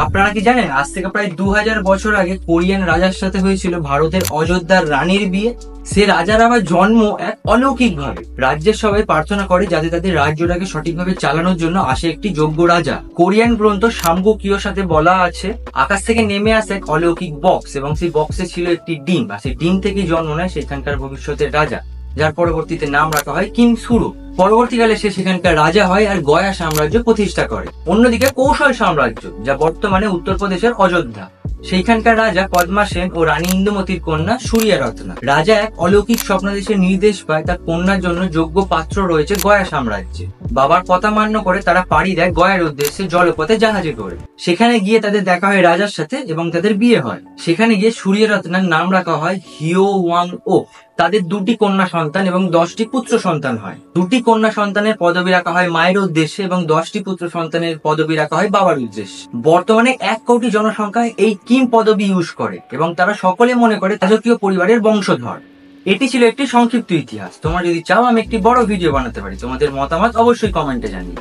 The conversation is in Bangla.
আপনারা কি জানেন আজ থেকে প্রায় 2000 বছর আগে কোরিয়ান রাজার সাথে হয়েছিল ভারতের অযোধ্যার রানীর বিয়ে। সে রাজার আবার জন্ম এক অলৌকিক ভাবে। রাজ্যের সবাই প্রার্থনা করে যাতে তাদের রাজ্যটাকে সঠিকভাবে চালানোর জন্য আসে একটি যোগ্য রাজা। কোরিয়ান গ্রন্থ সামগোকিওর সাথে বলা আছে আকাশ থেকে নেমে আসে এক অলৌকিক বক্স, এবং সেই বক্সে ছিল একটি ডিম, আর সেই ডিম থেকে জন্ম নেয় সেখানকার ভবিষ্যতের রাজা, যার পরবর্তীতে নাম রাখা হয় কিং সুরু। পরবর্তীকালে সে সেখানকার রাজা হয় আর গয়া সাম্রাজ্য প্রতিষ্ঠা করে। অন্যদিকে কৌশল সাম্রাজ্য, যা বর্তমানে উত্তরপ্রদেশের অযোধ্যা, সেইখানকার রাজা পদ্মা সেন ও রানী ইন্দুমতির কন্যা সূর্যা রত্না। রাজা এক অলৌকিক স্বপ্নাদেশের নির্দেশ পায় তার কন্যার জন্য যোগ্য পাত্র রয়েছে গয়া সাম্রাজ্যে। বাবার কথা মান্য করে তারা পাড়ি দেয় গয়ার উদ্দেশ্যে জলপথে জাহাজে করে। সেখানে গিয়ে তাদের দেখা হয় রাজার সাথে এবং তাদের বিয়ে হয়। সেখানে গিয়ে সূর্যা রত্নার নাম রাখা হয় হিও ওয়াং ও। তাদের 2টি কন্যা সন্তান এবং 10টি পুত্র সন্তান হয়। 2টি কন্যা সন্তানের পদবি রাখা হয় মায়ের উদ্দেশ্যে এবং 10টি পুত্র সন্তানের পদবি রাখা হয় বাবার উদ্দেশ্যে। বর্তমানে 1 কোটি জনসংখ্যায় এই কিম পদবি ইউজ করে এবং তারা সকলে মনে করে রাজকীয় পরিবারের বংশধর। এটি ছিল একটি সংক্ষিপ্ত ইতিহাস। তোমরা যদি চাও আমি একটি বড় ভিডিও বানাতে পারি। তোমাদের মতামত অবশ্যই কমেন্টে জানিও।